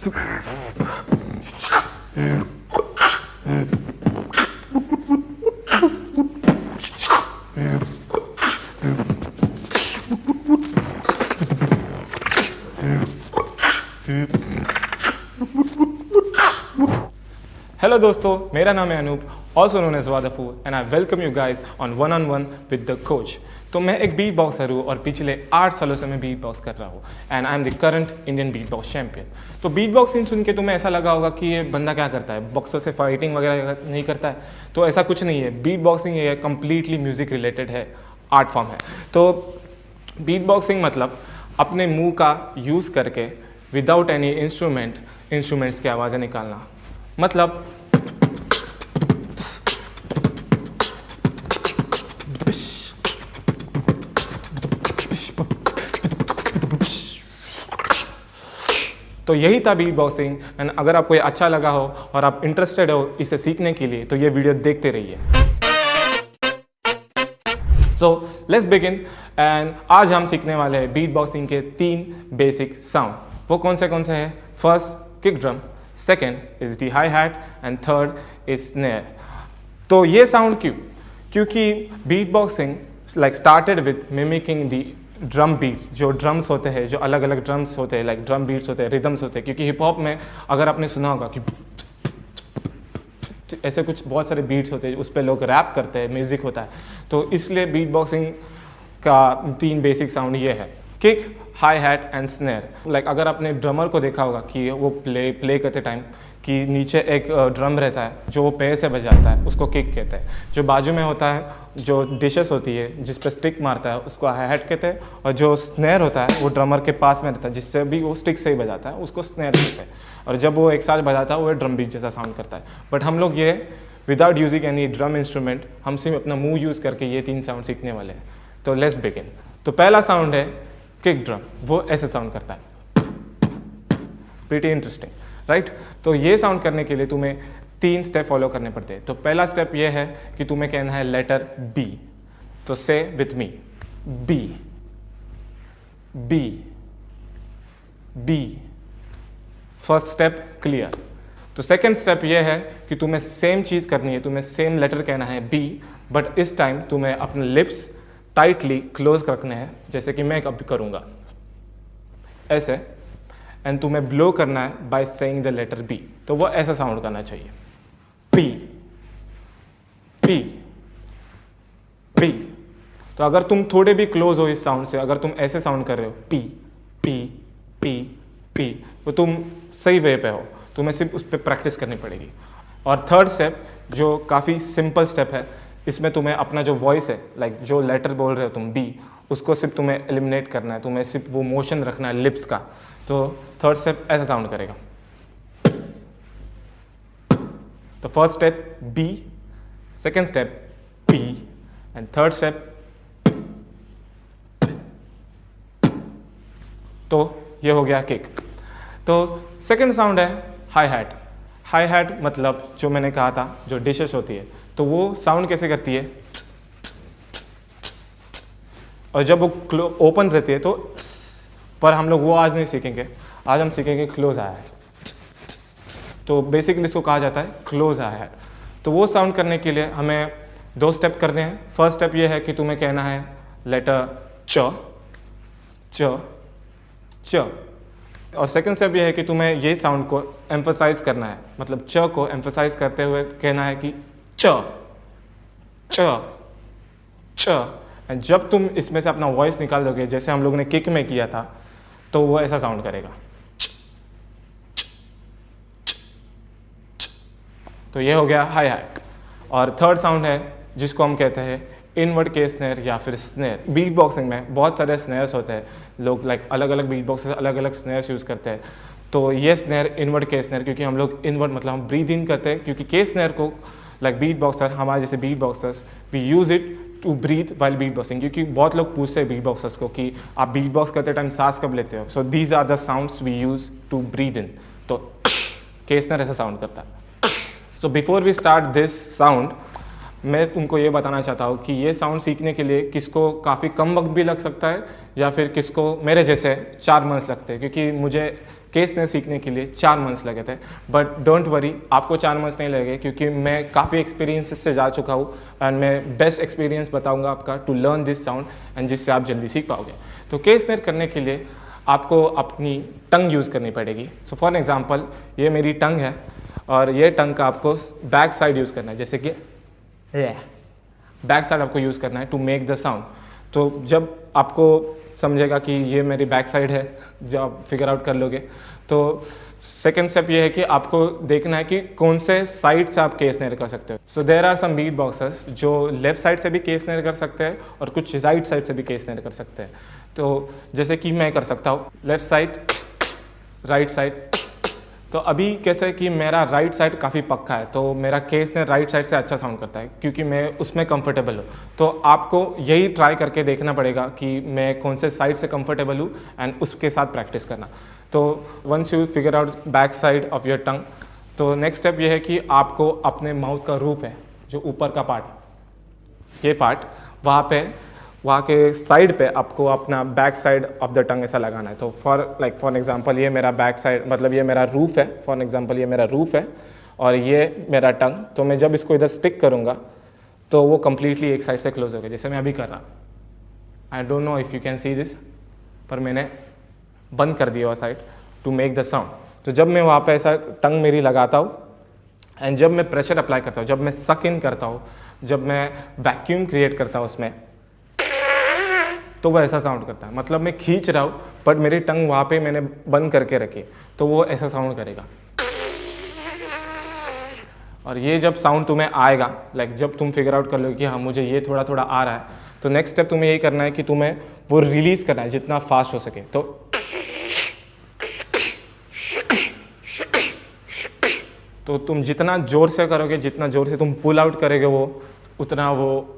Hello दोस्तों, मेरा नाम है Anoop, also known as Wadafu, and I welcome you guys on one-on-one with the coach। तो मैं एक बीट बॉक्सर हूँ और पिछले 8 सालों से मैं बीट बॉक्स कर रहा हूँ and I am the current Indian beat box champion. तो बीट बॉक्सिंग सुन के तुम्हें ऐसा लगा होगा कि ये बंदा क्या करता है, बॉक्सर से फाइटिंग वगैरह नहीं करता है। तो ऐसा कुछ नहीं है, बीट बॉक्सिंग ये कम्प्लीटली म्यूजिक रिलेटेड है, आर्ट फॉर्म है। तो बीट बॉक्सिंग मतलब अपने मुंह का यूज़ करके विदाउट एनी इंस्ट्रूमेंट्स की आवाज़ें निकालना। मतलब तो यही था बीट बॉक्सिंग। एंड अगर आपको ये अच्छा लगा हो और आप इंटरेस्टेड हो इसे सीखने के लिए तो ये वीडियो देखते रहिए। So let's begin. एंड आज हम सीखने वाले हैं बीट बॉक्सिंग के 3 बेसिक साउंड। वो कौन से हैं? First kick drum, second is the high hat and third is snare. तो ये साउंड क्योंकि beat boxing started with mimicking the drum beats, जो ड्रम्स होते हैं, जो अलग अलग ड्रम्स होते हैं, लाइक ड्रम बीट्स होते हैं, रिदम्स होते हैं। क्योंकि हिप हॉप में अगर आपने सुना होगा कि ऐसे कुछ बहुत सारे बीट्स होते हैं, उस पर लोग रैप करते हैं, म्यूजिक होता है। तो इसलिए बीट बॉक्सिंग का 3 बेसिक साउंड ये है, kick, high hat and snare. Like अगर आपने ड्रमर को देखा होगा कि वो प्ले करते टाइम कि नीचे एक ड्रम रहता है जो वो पैर से बजाता है, उसको किक कहते हैं। जो बाजू में होता है, जो डिशेस होती है जिस पर स्टिक मारता है, उसको हाई हैट कहते हैं। और जो स्नेयर होता है वो ड्रमर के पास में रहता है, जिससे भी वो स्टिक से ही बजाता है, उसको स्नेयर कहते हैं। और जब वो एक साथ बजाता है वो ड्रम बीट जैसा साउंड करता है। बट हम लोग ये without using any drum instrument, हम सिर्फ अपना मुंह यूज़ करके ये 3 साउंड सीखने वाले हैं। तो लेट्स बिगिन। तो पहला साउंड है किक ड्रम। वो ऐसे साउंड करता है, प्रीटी इंटरेस्टिंग, राइट? तो ये साउंड करने के लिए तुम्हें 3 स्टेप फॉलो करने पड़ते हैं। तो पहला स्टेप ये है कि तुम्हें कहना है लेटर बी। तो say with me, B B B. First step clear. तो सेकंड स्टेप ये है कि तुम्हें सेम चीज़ करनी है, तुम्हें सेम लेटर कहना है बी, बट इस टाइम तुम्हें अपने लिप्स टाइटली क्लोज रखने हैं, जैसे कि मैं अभी करूँगा ऐसे। एंड तुम्हें ब्लो करना है by saying the letter B. तो वो ऐसा साउंड करना चाहिए, पी पी पी। तो अगर तुम थोड़े भी क्लोज हो इस साउंड से, अगर तुम ऐसे साउंड कर रहे हो पी पी पी पी, तो तुम सही वे पे हो। तुम्हें सिर्फ उस पर प्रैक्टिस करनी पड़ेगी। और थर्ड स्टेप जो काफ़ी सिंपल स्टेप है, इसमें तुम्हें अपना जो वॉइस है, लाइक जो लेटर बोल रहे हो तुम बी, उसको सिर्फ तुम्हें एलिमिनेट करना है, तुम्हें सिर्फ वो मोशन रखना है लिप्स का। तो थर्ड स्टेप ऐसा साउंड करेगा। तो first step B, second step P and third step. तो ये हो गया किक। तो सेकेंड साउंड है हाई हैट। हाई हैट मतलब जो मैंने कहा था, जो डिशेस होती है, तो वो साउंड कैसे करती है, और जब वो ओपन रहती है तो, पर हम लोग वो आज नहीं सीखेंगे। आज हम सीखेंगे क्लोज हाई हैट। तो बेसिकली इसको कहा जाता है क्लोज हाई हैट। तो वो साउंड करने के लिए हमें 2 स्टेप करने हैं। फर्स्ट स्टेप ये है कि तुम्हें कहना है लेटर च च च। और सेकंड स्टेप ये है कि तुम्हें ये साउंड को एम्फसाइज करना है, मतलब च को एम्फसाइज करते हुए कहना है कि च च च। एंड जब तुम इसमें से अपना वॉइस निकाल दोगे, जैसे हम लोग ने किक में किया था, तो वो ऐसा साउंड करेगा। तो ये हो गया हाई हैट। और थर्ड साउंड है जिसको हम कहते हैं इनवर्ड के स्नेयर या फिर स्नेयर। बीट बॉक्सिंग में बहुत सारे स्नेयर्स होते हैं, लोग लाइक अलग अलग बीट बॉक्स अलग अलग स्नेयर्स यूज़ करते हैं। तो ये स्नेयर इनवर्ड के स्नेयर, क्योंकि हम लोग इनवर्ड मतलब हम ब्रीथ इन करते हैं, क्योंकि के स्नेयर को लाइक बीट बॉक्सर, हमारे जैसे beat boxers, we use it to breathe while beat boxing. क्योंकि बहुत लोग पूछते हैं बीट बॉक्सर्स को कि आप बीट बॉक्स करते टाइम सांस कब लेते हो। So these are the sounds we use to breathe in. तो के स्नेयर ऐसा साउंड करता है। So before we start this sound, मैं उनको ये बताना चाहता हूँ कि ये साउंड सीखने के लिए किसको काफ़ी कम वक्त भी लग सकता है या फिर किसको मेरे जैसे 4 मंथ्स लगते हैं, क्योंकि मुझे केस स्नेयर सीखने के लिए 4 मंथ्स लगे थे। बट डोंट वरी, आपको 4 मंथ्स नहीं लगे, क्योंकि मैं काफ़ी एक्सपीरियंस से जा चुका हूँ एंड मैं बेस्ट एक्सपीरियंस बताऊँगा आपका to learn this sound and जिससे आप जल्दी सीख पाओगे। तो केस स्नेयर करने के लिए आपको अपनी टंग यूज़ करनी पड़ेगी। सो फॉर एग्जाम्पल ये मेरी टंग है और ये टंग का आपको बैक साइड यूज़ करना है, जैसे कि बैक साइड आपको यूज़ करना है टू मेक द साउंड। तो जब आपको समझेगा कि ये मेरी बैक साइड है, जब आप फिगर आउट कर लोगे, तो सेकेंड स्टेप ये है कि आपको देखना है कि कौन से साइड से आप केस स्नेयर कर सकते हो। So there are some beat boxers जो लेफ्ट साइड से भी केस स्नेयर कर सकते हैं और कुछ राइट साइड से भी केस स्नेयर कर सकते हैं। तो जैसे कि मैं कर सकता हूँ लेफ्ट साइड, राइट साइड। तो अभी कैसे कि मेरा राइट साइड काफ़ी पक्का है, तो मेरा केस ने राइट साइड से अच्छा साउंड करता है क्योंकि मैं उसमें कंफर्टेबल हूँ। तो आपको यही ट्राई करके देखना पड़ेगा कि मैं कौन से साइड से कंफर्टेबल हूँ एंड उसके साथ प्रैक्टिस करना। तो once you figure out back side of your tongue, तो नेक्स्ट स्टेप ये है कि आपको अपने माउथ का रूफ है, जो ऊपर का पार्ट, ये पार्ट, वहाँ के साइड पे आपको अपना back side of the tongue ऐसा लगाना है। तो फॉर एग्जांपल ये मेरा बैक साइड, मतलब ये मेरा रूफ है, फॉर एग्जांपल ये मेरा रूफ है और ये मेरा टंग। तो मैं जब इसको इधर स्टिक करूँगा तो वो कम्प्लीटली एक साइड से क्लोज हो गया, जैसे मैं अभी कर रहा। I don't know if you can see this, पर मैंने बंद कर दिया हुआ side to make the sound. तो जब मैं वहाँ पर ऐसा टंग मेरी लगाता हूँ एंड जब मैं प्रेशर अप्लाई करता हूँ, जब मैं सक इन करता हूँ, जब मैं वैक्यूम क्रिएट करता हूँ उसमें, तो वो ऐसा साउंड करता है। मतलब मैं खींच रहा हूँ बट मेरी टंग वहाँ पे मैंने बंद करके रखी, तो वो ऐसा साउंड करेगा। और ये जब साउंड तुम्हें आएगा, जब तुम फिगर आउट कर लो कि हाँ मुझे ये थोड़ा थोड़ा आ रहा है, तो नेक्स्ट स्टेप तुम्हें यही करना है कि तुम्हें वो रिलीज़ करना है जितना फास्ट हो सके। तो तुम जितना ज़ोर से करोगे, जितना ज़ोर से तुम पुल आउट करोगे, उतना वो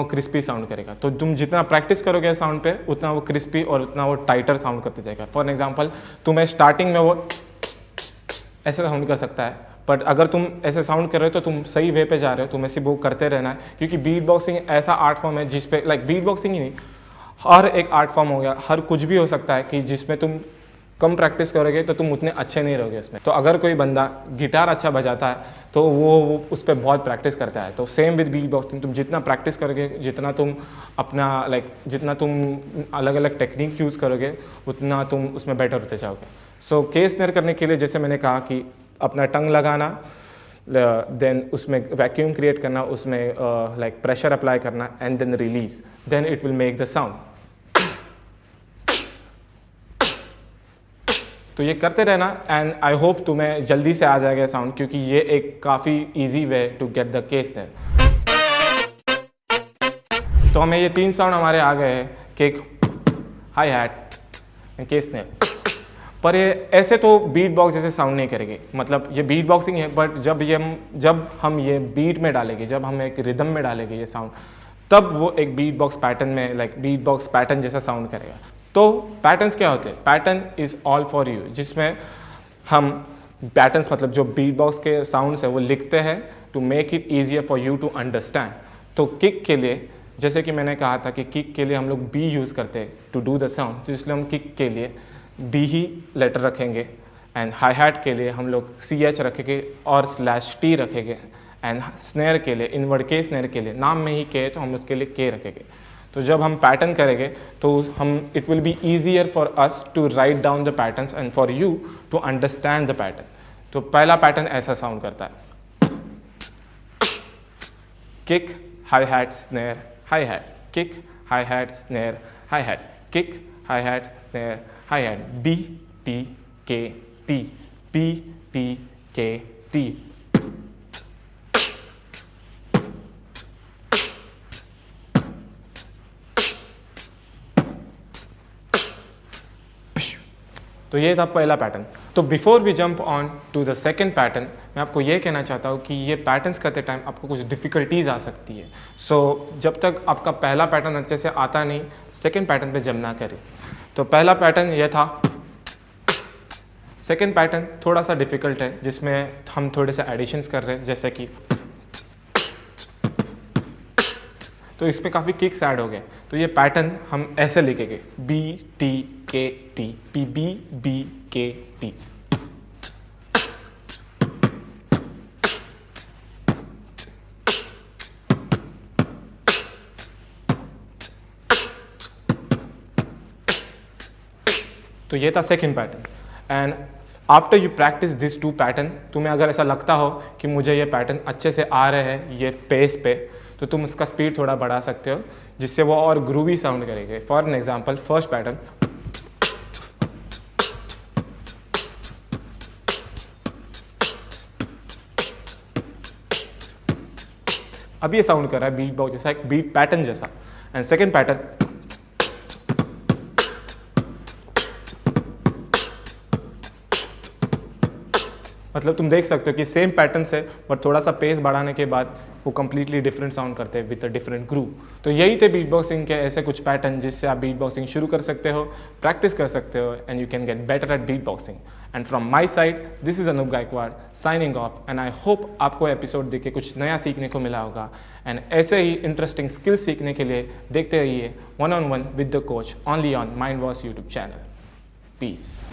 क्रिस्पी साउंड करेगा। तो तुम जितना प्रैक्टिस करोगे साउंड पे, उतना वो क्रिस्पी और उतना वो टाइटर साउंड करते जाएगा। फॉर एग्जांपल तुम्हें स्टार्टिंग में वो ऐसे साउंड कर सकता है, बट अगर तुम ऐसे साउंड कर रहे हो तो तुम सही वे पे जा रहे हो, तुम्हें सिर्फ वो करते रहना है। क्योंकि बीट बॉक्सिंग ऐसा आर्ट फॉर्म है जिसपे बीट बॉक्सिंग ही नहीं, हर एक आर्ट फॉर्म हो गया, हर कुछ भी हो सकता है कि जिसमें तुम कम प्रैक्टिस करोगे तो तुम उतने अच्छे नहीं रहोगे उसमें। तो अगर कोई बंदा गिटार अच्छा बजाता है तो वो उस पर बहुत प्रैक्टिस करता है। तो सेम विद बीट बॉक्सिंग, तुम जितना प्रैक्टिस करोगे, जितना तुम अपना जितना तुम अलग अलग टेक्निक यूज़ करोगे, उतना तुम उसमें बेटर होते जाओगे। सो केस स्नेयर करने के लिए जैसे मैंने कहा कि अपना टंग लगाना, देन उसमें वैक्यूम क्रिएट करना, उसमें प्रेशर अप्लाई करना and then release, then it will make the sound. तो ये करते रहना एंड आई होप तुम्हें जल्दी से आ जाएगा साउंड, क्योंकि ये एक काफ़ी easy way to get the case snare. तो हमें ये 3 साउंड हमारे आ गए हैं, kick, high hat, case snare. पर ये ऐसे तो बीट बॉक्स जैसे साउंड नहीं करेंगे, मतलब ये बीट बॉक्सिंग है, बट जब हम ये बीट में डालेंगे, जब हम एक रिदम में डालेंगे ये साउंड, तब वो एक बीट बॉक्स पैटर्न में बीट बॉक्स पैटर्न जैसा साउंड करेगा। तो पैटर्न्स क्या होते हैं? Pattern is all for you, जिसमें हम पैटर्न्स मतलब जो बीट बॉक्स के साउंड्स है वो लिखते हैं to make it easier for you to understand. तो किक के लिए, जैसे कि मैंने कहा था कि किक के लिए हम लोग बी यूज़ करते हैं टू डू द साउंड, तो इसलिए हम किक के लिए बी ही लेटर रखेंगे। एंड हाई हैट के लिए हम लोग CH रखेंगे और /T रखेंगे। एंड स्नेयर के लिए, इनवर्ड के स्नेयर के लिए, नाम में ही के, तो हम उसके लिए के रखेंगे। तो जब हम पैटर्न करेंगे तो हम it will be easier for us to write down the patterns and for you to understand the pattern. तो पहला पैटर्न ऐसा साउंड करता है, kick, high hat, snare, high hat, kick, high hat, snare, high hat, kick, high hat, snare, high hat, B T K T, B T K T। तो ये था पहला pattern. तो before we jump on to the second pattern, मैं आपको ये कहना चाहता हूँ कि ये पैटर्न्स करते टाइम आपको कुछ डिफ़िकल्टीज आ सकती है। सो जब तक आपका पहला पैटर्न अच्छे से आता नहीं, सेकेंड पैटर्न पे जंप ना करें। तो पहला पैटर्न ये था। सेकेंड पैटर्न थोड़ा सा डिफ़िकल्ट है, जिसमें हम थोड़े से एडिशंस कर रहे हैं, जैसे कि तो इस पर काफ़ी किक्स ऐड हो गए। तो ये पैटर्न हम ऐसे लिखेंगे BTKT, PBBKT। तो ये था second pattern. And after you practice this two pattern, तुम्हें अगर ऐसा लगता हो कि मुझे ये पैटर्न अच्छे से आ रहे हैं ये पेस पे, तो तुम इसका स्पीड थोड़ा बढ़ा सकते हो जिससे वो और ग्रूवी साउंड करेंगे। For an example, first pattern, अब ये साउंड कर रहा है बीट बॉक्स जैसा, एक बीट पैटर्न जैसा। एंड सेकेंड पैटर्न, मतलब तुम देख सकते हो कि सेम पैटर्न से बट थोड़ा सा पेस बढ़ाने के बाद वो कंप्लीटली डिफरेंट साउंड करते हैं विद अ डिफरेंट ग्रूव। तो यही थे बीट बॉक्सिंग के ऐसे कुछ पैटर्न जिससे आप बीट बॉक्सिंग शुरू कर सकते हो, प्रैक्टिस कर सकते हो, and you can get better at beat boxing. And from my side, this is Anoop Gaikwad signing off, and I hope आपको एपिसोड देख के कुछ नया सीखने को मिला होगा। एंड ऐसे ही इंटरेस्टिंग स्किल्स सीखने के लिए देखते रहिए 1-on-1 with the coach only on Mind Wash YouTube channel. Piece.